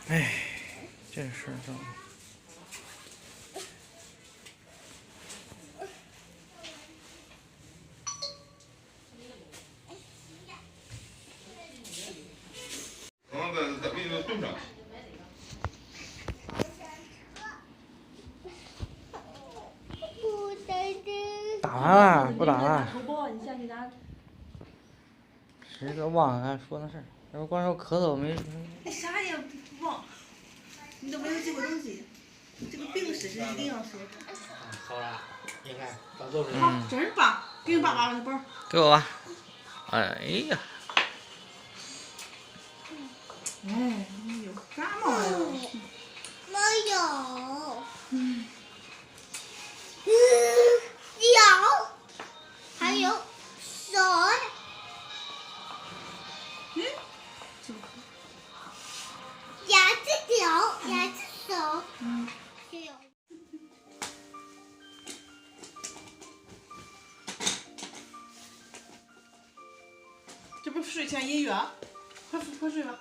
哎，这事儿都。打完了，不打了。谁都忘了说那事儿，要不光说咳嗽没。你啥也不忘，你都没有记过东西。这个病史是一定要说的。好了，你看，到这里。好，真棒！给你爸爸的包。给我吧。哎呀。哎，你有感冒了？没有。脚，还有手。牙齿脚，牙齿手。还有。这不睡前音乐，快睡吧，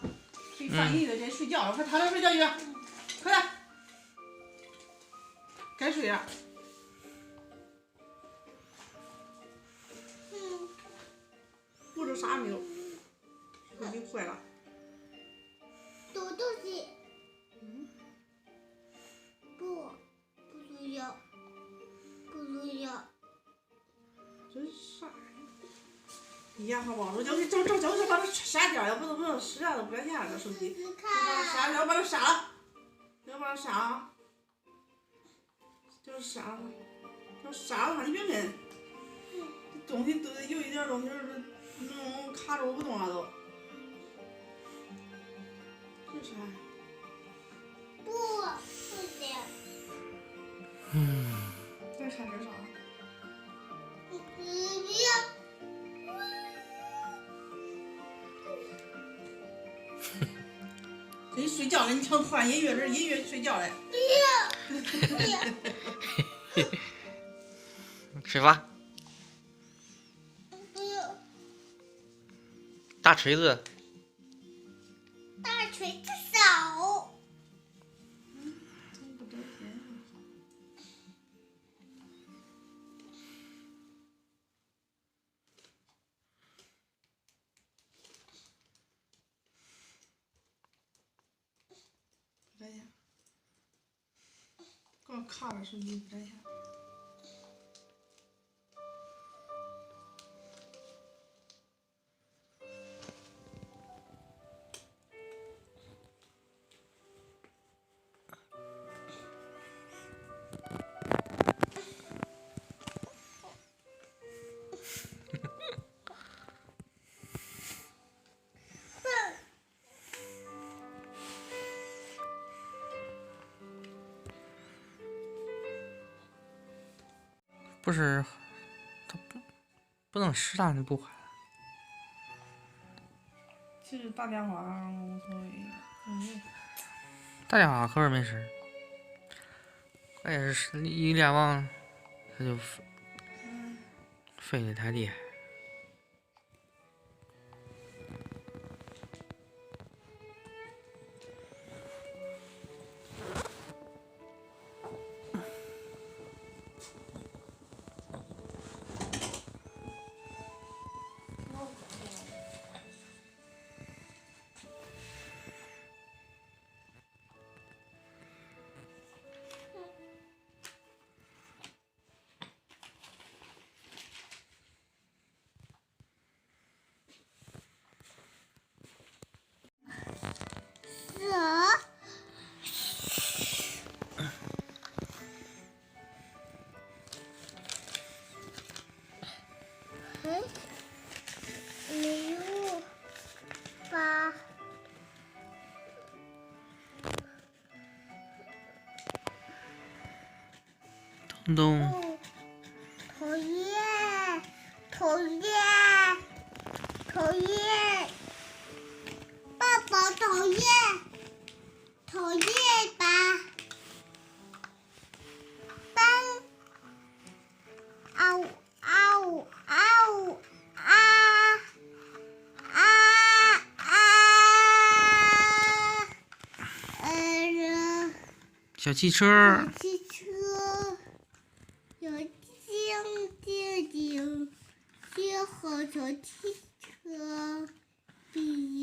放音乐该睡觉了，快躺着睡觉去，快点，该睡了。不知啥没有，手机坏了。读东西。不需要，不需要。真傻。你呀，好不好？我叫你把它杀掉，要不能死啊，都不赚钱这手机。杀，要把它杀了，要把它杀啊！就是杀了，要杀了它，你别闷。东西都有一点东西能卡住不动了都。这啥？不的。再看点啥？你睡觉了，你唱换音乐，这音乐睡觉嘞。睡吧。不要。大锤子。大锤子手。光卡了手机不占钱。不是，他不能适当的不还。其实打电话无所谓。打电话可是没事，关键是一联网，他就飞的太厉害。没有吧？东东。讨厌，讨厌，讨厌，爸爸讨厌，讨厌吧？啊呜啊呜啊呜啊啊啊！小汽车，小汽车，有叮叮叮，接好小汽车，叮。